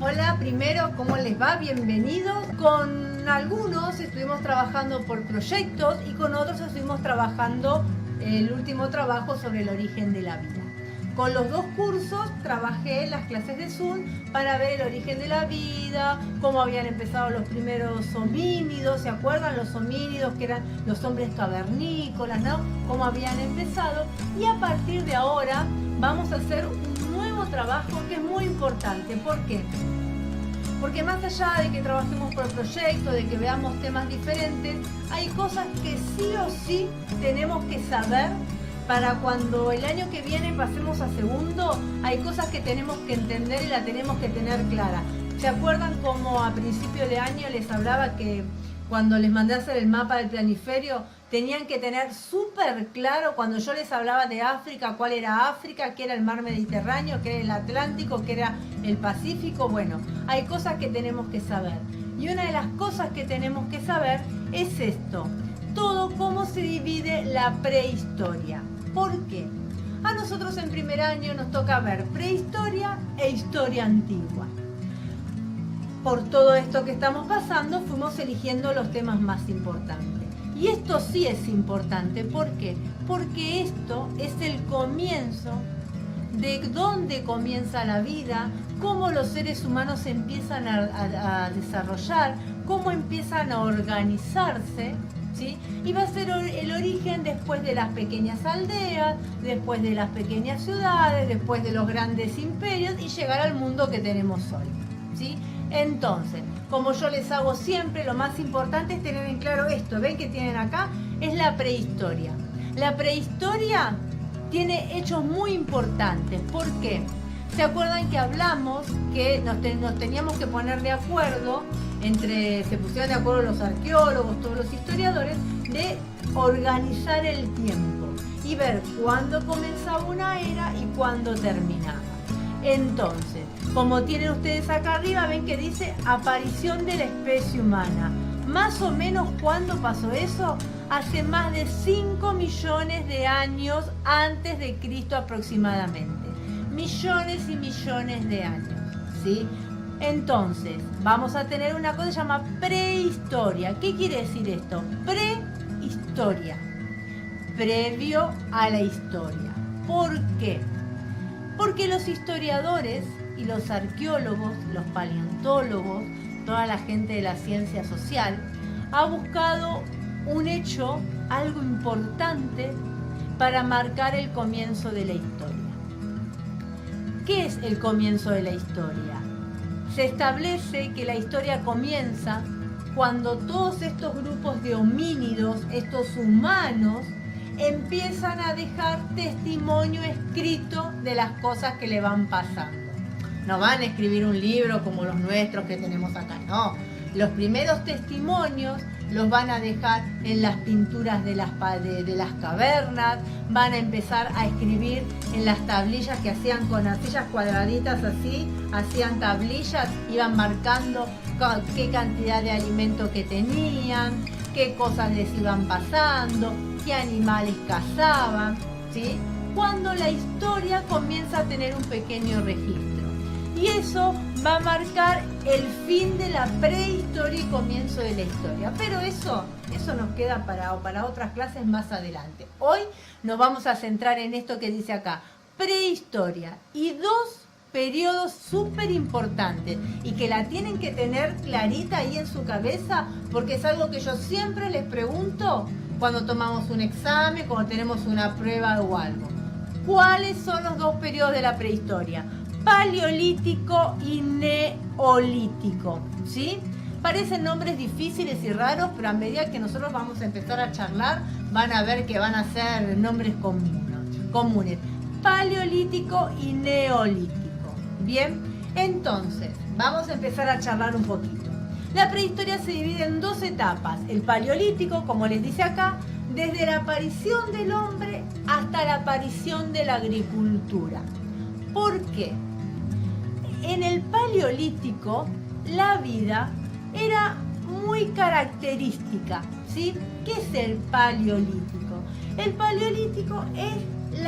Hola, primero, ¿cómo les va? Bienvenidos. Con algunos estuvimos trabajando por proyectos y con otros estuvimos trabajando el último trabajo sobre el origen de la vida. Con los dos cursos trabajé las clases de Zoom para ver el origen de la vida, cómo habían empezado los primeros homínidos, ¿se acuerdan? Los homínidos que eran los hombres cavernícolas, ¿no? Cómo habían empezado. Y a partir de ahora vamos a hacer un nuevo trabajo que es muy importante. ¿Por qué? Porque más allá de que trabajemos por proyecto, de que veamos temas diferentes, hay cosas que sí o sí tenemos que saber para cuando el año que viene pasemos a segundo. Hay cosas que tenemos que entender y la tenemos que tener clara. ¿Se acuerdan cómo a principio de año les hablaba que cuando les mandé a hacer el mapa del planiferio tenían que tener súper claro, cuando yo les hablaba de África, cuál era África, qué era el mar Mediterráneo, qué era el Atlántico, qué era el Pacífico? Bueno, hay cosas que tenemos que saber. Y una de las cosas que tenemos que saber es esto, todo cómo se divide la prehistoria. ¿Por qué? A nosotros en primer año nos toca ver prehistoria e historia antigua. Por todo esto que estamos pasando, fuimos eligiendo los temas más importantes. Y esto sí es importante. ¿Por qué? Porque esto es el comienzo de dónde comienza la vida, cómo los seres humanos se empiezan a desarrollar, cómo empiezan a organizarse, ¿sí? Y va a ser el origen después de las pequeñas aldeas, después de las pequeñas ciudades, después de los grandes imperios y llegar al mundo que tenemos hoy, ¿sí? Entonces, como yo les hago siempre, lo más importante es tener en claro esto. ¿Ven que tienen acá? Es la prehistoria. La prehistoria tiene hechos muy importantes. ¿Por qué? ¿Se acuerdan que hablamos que nos teníamos que poner de acuerdo, se pusieron de acuerdo los arqueólogos, todos los historiadores, de organizar el tiempo y ver cuándo comenzaba una era y cuándo terminaba? Entonces, como tienen ustedes acá arriba, ven que dice aparición de la especie humana. Más o menos, ¿cuándo pasó eso? Hace más de 5 millones de años antes de Cristo aproximadamente. Millones y millones de años, ¿sí? Entonces, vamos a tener una cosa que se llama prehistoria. ¿Qué quiere decir esto? Prehistoria. Previo a la historia. ¿Por qué? Porque los historiadores y los arqueólogos, los paleontólogos, toda la gente de la ciencia social, ha buscado un hecho, algo importante para marcar el comienzo de la historia. ¿Qué es el comienzo de la historia? Se establece que la historia comienza cuando todos estos grupos de homínidos, estos humanos, empiezan a dejar testimonio escrito de las cosas que le van pasando. No van a escribir un libro como los nuestros que tenemos acá, no. Los primeros testimonios los van a dejar en las pinturas de las cavernas, van a empezar a escribir en las tablillas que hacían con arcillas cuadraditas así, hacían tablillas, iban marcando qué cantidad de alimento que tenían, qué cosas les iban pasando, qué animales cazaban, ¿sí? Cuando la historia comienza a tener un pequeño registro. Y eso va a marcar el fin de la prehistoria y comienzo de la historia. Pero eso nos queda para otras clases más adelante. Hoy nos vamos a centrar en esto que dice acá, prehistoria, y dos periodos súper importantes y que la tienen que tener clarita ahí en su cabeza, porque es algo que yo siempre les pregunto cuando tomamos un examen, cuando tenemos una prueba o algo. ¿Cuáles son los dos periodos de la prehistoria? Paleolítico y neolítico, ¿sí? Parecen nombres difíciles y raros, pero a medida que nosotros vamos a empezar a charlar, van a ver que van a ser nombres comunes. Paleolítico y neolítico. Bien, entonces, vamos a empezar a charlar un poquito. La prehistoria se divide en dos etapas. El paleolítico, como les dice acá, desde la aparición del hombre hasta la aparición de la agricultura. ¿Por qué? En el paleolítico, la vida era muy característica, ¿sí? ¿Qué es el paleolítico? El paleolítico es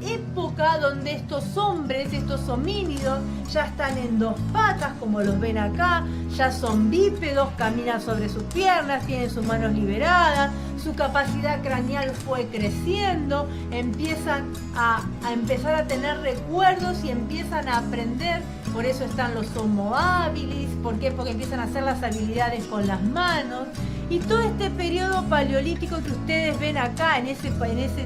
época donde estos hombres, estos homínidos, ya están en dos patas, como los ven acá, ya son bípedos, caminan sobre sus piernas, tienen sus manos liberadas, su capacidad craneal fue creciendo, empiezan a empezar a tener recuerdos y empiezan a aprender. Por eso están los Homo habilis. ¿Por qué? Porque empiezan a hacer las habilidades con las manos. Y todo este periodo paleolítico que ustedes ven acá en ese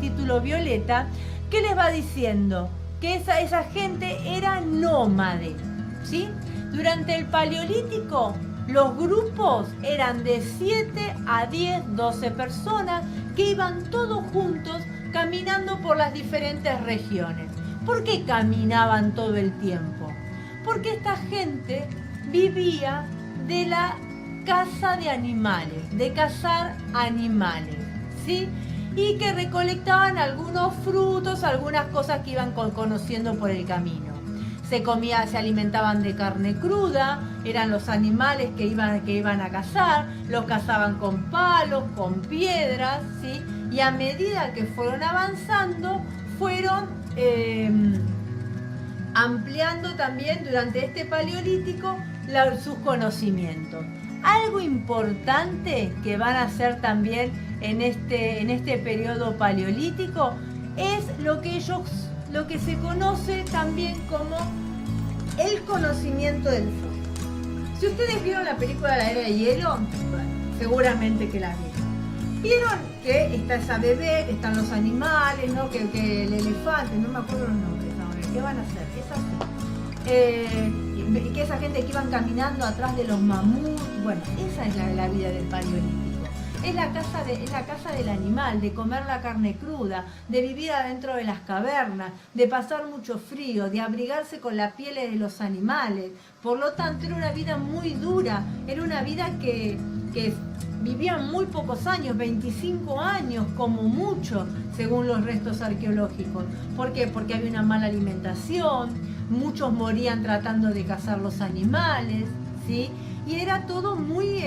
título violeta, ¿qué les va diciendo? Que esa gente era nómade, ¿sí? Durante el paleolítico, los grupos eran de 7 a 10, 12 personas que iban todos juntos caminando por las diferentes regiones. ¿Por qué caminaban todo el tiempo? Porque esta gente vivía de la caza de animales, de cazar animales, ¿sí? Y que recolectaban algunos frutos, algunas cosas que iban conociendo por el camino. Se alimentaban de carne cruda, eran los animales que iban a cazar, los cazaban con palos, con piedras, ¿sí? Y a medida que fueron avanzando, fueron ampliando también durante este paleolítico sus conocimientos. Algo importante que van a hacer también en este periodo paleolítico es lo que se conoce también como el conocimiento del fuego. Si ustedes vieron la película La Era de Hielo, bueno, seguramente que la vieron. Vieron que está esa bebé, están los animales, ¿no? que el elefante, no me acuerdo los nombres ahora, ¿qué van a hacer? Es así. Que esa gente que iban caminando atrás de los mamuts, bueno, esa es la vida del paleolítico. Es la casa del animal, de comer la carne cruda, de vivir adentro de las cavernas, de pasar mucho frío, de abrigarse con la piel de los animales. Por lo tanto, era una vida muy dura, era una vida que vivían muy pocos años, 25 años como mucho, según los restos arqueológicos. ¿Por qué? Porque había una mala alimentación, muchos morían tratando de cazar los animales, ¿sí? Y era todo muy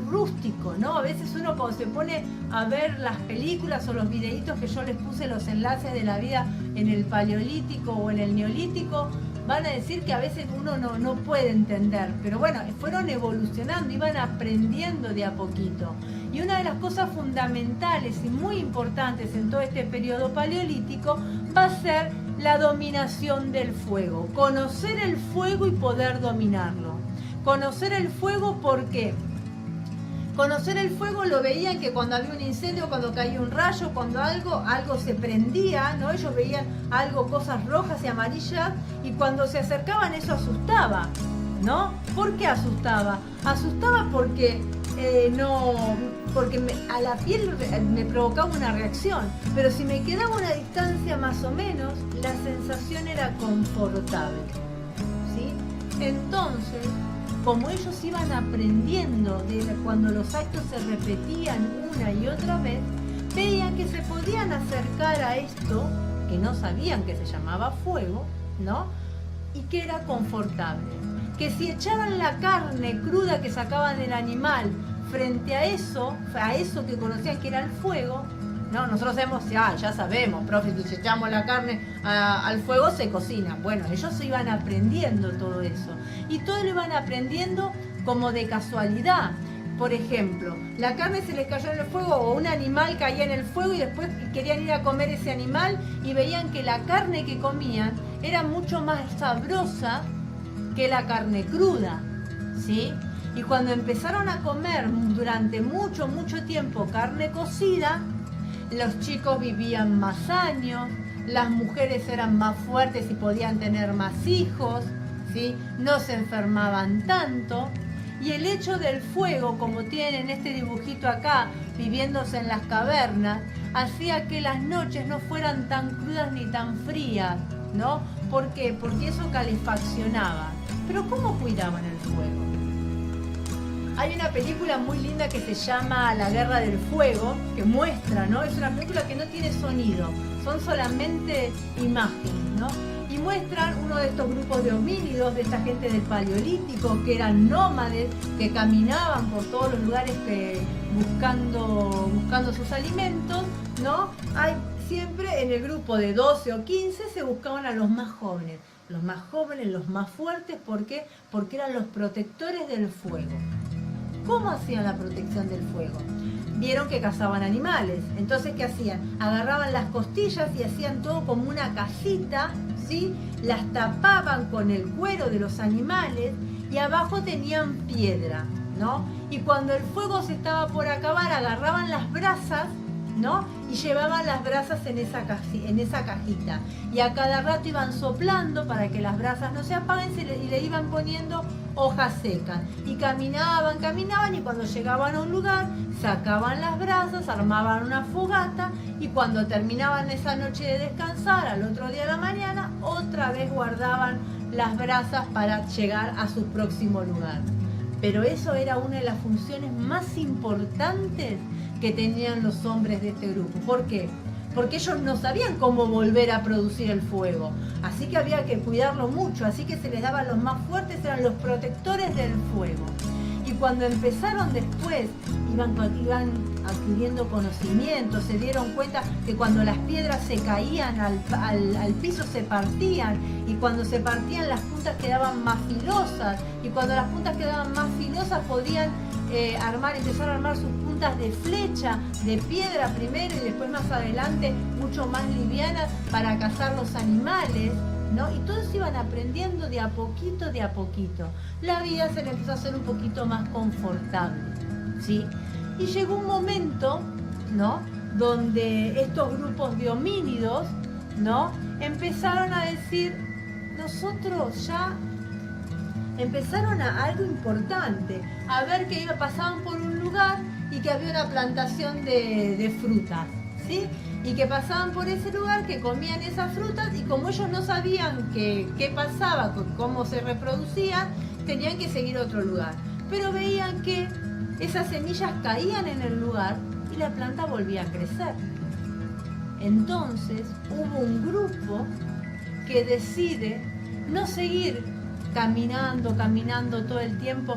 rústico, ¿no? A veces uno cuando se pone a ver las películas o los videitos que yo les puse, los enlaces de la vida en el paleolítico o en el neolítico, van a decir que a veces uno no puede entender, pero bueno, fueron evolucionando, iban aprendiendo de a poquito. Y una de las cosas fundamentales y muy importantes en todo este periodo paleolítico va a ser la dominación del fuego, conocer el fuego y poder dominarlo. Conocer el fuego, ¿por qué? Conocer el fuego lo veían que cuando había un incendio, cuando caía un rayo, cuando algo se prendía, ¿no? Ellos veían algo, cosas rojas y amarillas, y cuando se acercaban eso asustaba, ¿no? ¿Por qué asustaba? Asustaba porque a la piel me provocaba una reacción, pero si me quedaba a una distancia más o menos, la sensación era confortable, ¿sí? Entonces, como ellos iban aprendiendo cuando los actos se repetían una y otra vez, veían que se podían acercar a esto, que no sabían que se llamaba fuego, ¿no? Y que era confortable. Que si echaban la carne cruda que sacaban del animal frente a eso que conocían que era el fuego, ¿no? Nosotros ya sabemos, profe, si echamos la carne al fuego se cocina. Bueno, ellos iban aprendiendo todo eso. Y todo lo iban aprendiendo como de casualidad. Por ejemplo, la carne se les cayó en el fuego o un animal caía en el fuego y después querían ir a comer ese animal y veían que la carne que comían era mucho más sabrosa que la carne cruda, ¿sí? Y cuando empezaron a comer durante mucho tiempo carne cocida, los chicos vivían más años, las mujeres eran más fuertes y podían tener más hijos, ¿sí? No se enfermaban tanto. Y el hecho del fuego, como tienen este dibujito acá, viviéndose en las cavernas, hacía que las noches no fueran tan crudas ni tan frías, ¿no? ¿Por qué? Porque eso calefaccionaba. Pero ¿cómo cuidaban el fuego? Hay una película muy linda que se llama La Guerra del Fuego, que muestra, ¿no? Es una película que no tiene sonido, son solamente imágenes, ¿no? Y muestran uno de estos grupos de homínidos, de esta gente del paleolítico, que eran nómades, que caminaban por todos los lugares buscando sus alimentos, ¿no? siempre en el grupo de 12 o 15 se buscaban a los más jóvenes, los más fuertes. ¿Por qué? Porque eran los protectores del fuego. ¿Cómo hacían la protección del fuego? Vieron que cazaban animales, entonces ¿qué hacían? Agarraban las costillas y hacían todo como una casita, ¿sí? Las tapaban con el cuero de los animales y abajo tenían piedra, ¿no? Y cuando el fuego se estaba por acabar, agarraban las brasas, ¿no? Y llevaban las brasas en esa cajita. Y a cada rato iban soplando para que las brasas no se apaguen y le iban poniendo hojas secas. Y caminaban, y cuando llegaban a un lugar, sacaban las brasas, armaban una fogata y cuando terminaban esa noche de descansar, al otro día de la mañana, otra vez guardaban las brasas para llegar a su próximo lugar. Pero eso era una de las funciones más importantes que tenían los hombres de este grupo. ¿Por qué? Porque ellos no sabían cómo volver a producir el fuego. Así que había que cuidarlo mucho. Así que se les daba a los más fuertes, eran los protectores del fuego. Y cuando empezaron después, iban adquiriendo conocimiento, se dieron cuenta que cuando las piedras se caían al piso se partían, y cuando se partían las puntas quedaban más filosas, y cuando las puntas quedaban más filosas podían empezar a armar sus puntas de flecha, de piedra primero y después más adelante mucho más livianas para cazar los animales, ¿no? Y todos iban aprendiendo de a poquito, de a poquito. La vida se les empezó a hacer un poquito más confortable, ¿sí? Y llegó un momento, ¿no?, donde estos grupos de homínidos, ¿no?, empezaron a decir, nosotros ya... Empezaron a algo importante, a ver que pasaban por un lugar y que había una plantación de frutas, ¿sí? Y que pasaban por ese lugar, que comían esas frutas y como ellos no sabían qué pasaba, cómo se reproducían, tenían que seguir otro lugar. Pero veían que esas semillas caían en el lugar y la planta volvía a crecer. Entonces hubo un grupo que decide no seguir caminando todo el tiempo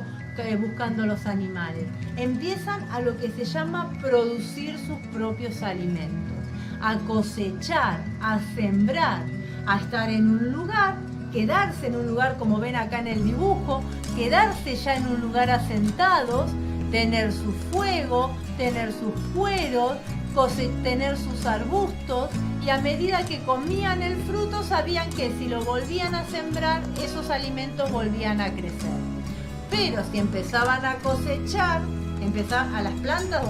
buscando los animales. Empiezan a lo que se llama producir sus propios alimentos, a cosechar, a sembrar, a estar en un lugar, quedarse en un lugar como ven acá en el dibujo, quedarse ya en un lugar asentados, tener su fuego, tener sus cueros, tener sus arbustos, y a medida que comían el fruto sabían que si lo volvían a sembrar esos alimentos volvían a crecer. Pero si empezaban a cosechar, a las plantas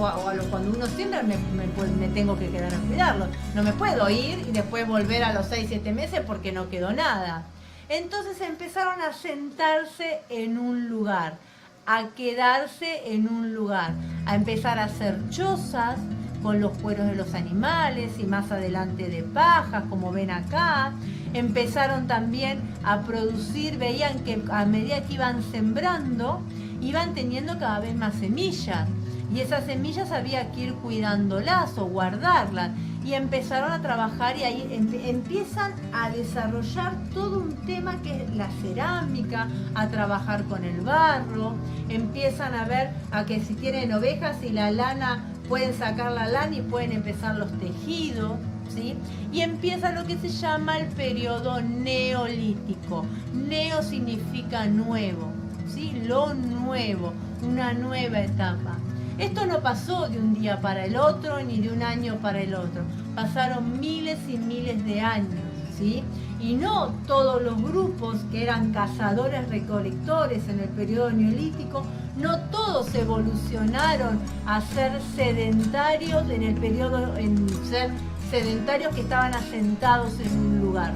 cuando uno siembra me tengo que quedar a cuidarlo. No me puedo ir y después volver a los 6-7 meses porque no quedó nada. Entonces empezaron a sentarse en un lugar, a quedarse en un lugar, a empezar a hacer chozas con los cueros de los animales y más adelante de pajas, como ven acá. Empezaron también a producir, veían que a medida que iban sembrando, iban teniendo cada vez más semillas. Y esas semillas había que ir cuidándolas o guardarlas. Y empezaron a trabajar y ahí empiezan a desarrollar todo un tema que es la cerámica, a trabajar con el barro. Empiezan a ver a que si tienen ovejas y la lana, pueden sacar la lana y pueden empezar los tejidos, ¿sí? Y empieza lo que se llama el periodo neolítico. Neo significa nuevo, ¿sí? Lo nuevo, una nueva etapa. Esto no pasó de un día para el otro ni de un año para el otro. Pasaron miles y miles de años, ¿sí? Y no todos los grupos que eran cazadores-recolectores en el periodo neolítico, no todos evolucionaron a ser sedentarios en el periodo, en ser sedentarios que estaban asentados en un lugar.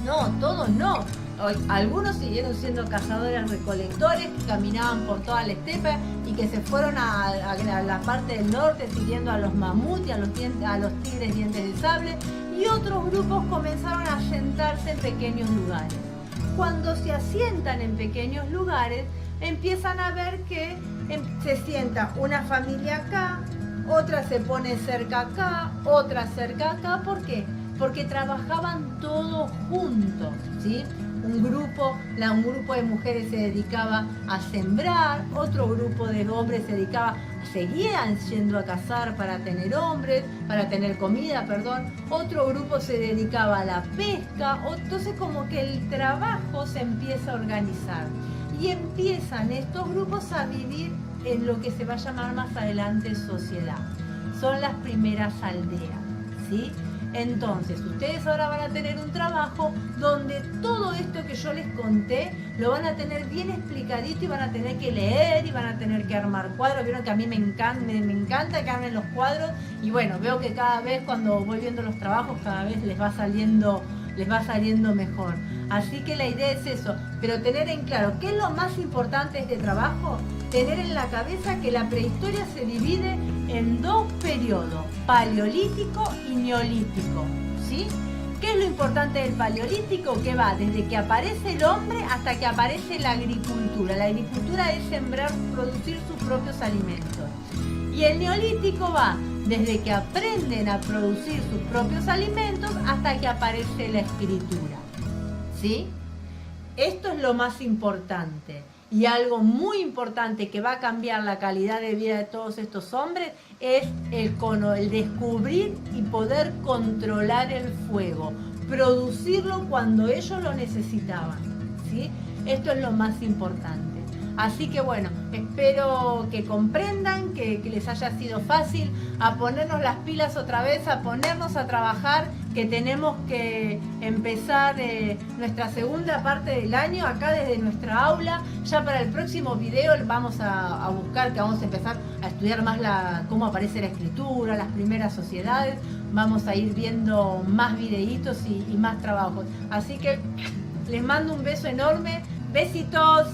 No, todos no. Algunos siguieron siendo cazadores-recolectores que caminaban por toda la estepa y que se fueron a la parte del norte siguiendo a los mamuts y a los tigres dientes de sable, y otros grupos comenzaron a asentarse en pequeños lugares. Cuando se asientan en pequeños lugares, empiezan a ver que se sienta una familia acá, otra se pone cerca acá, otra cerca acá. ¿Por qué? Porque trabajaban todos juntos, ¿sí? un grupo de mujeres se dedicaba a sembrar, otro grupo de hombres se dedicaba, seguían yendo a cazar para tener comida, otro grupo se dedicaba a la pesca, entonces como que el trabajo se empieza a organizar y empiezan estos grupos a vivir en lo que se va a llamar más adelante sociedad. Son las primeras aldeas, ¿sí? Entonces, ustedes ahora van a tener un trabajo donde todo esto que yo les conté lo van a tener bien explicadito y van a tener que leer y van a tener que armar cuadros. Vieron que a mí me encanta que armen los cuadros y bueno, veo que cada vez cuando voy viendo los trabajos cada vez les va saliendo mejor. Así que la idea es eso, pero tener en claro qué es lo más importante de este trabajo, tener en la cabeza que la prehistoria se divide en dos periodos, paleolítico y neolítico, ¿sí? ¿Qué es lo importante del paleolítico? Que va desde que aparece el hombre hasta que aparece la agricultura. La agricultura es sembrar, producir sus propios alimentos. Y el neolítico va desde que aprenden a producir sus propios alimentos hasta que aparece la escritura, ¿sí? Esto es lo más importante. Y algo muy importante que va a cambiar la calidad de vida de todos estos hombres es el descubrir y poder controlar el fuego, producirlo cuando ellos lo necesitaban, ¿sí? Esto es lo más importante. Así que bueno, espero que comprendan, que les haya sido fácil, a ponernos las pilas otra vez, a ponernos a trabajar, que tenemos que empezar nuestra segunda parte del año acá desde nuestra aula. Ya para el próximo video vamos a buscar, que vamos a empezar a estudiar más cómo aparece la escritura, las primeras sociedades. Vamos a ir viendo más videitos y más trabajos. Así que les mando un beso enorme. Besitos.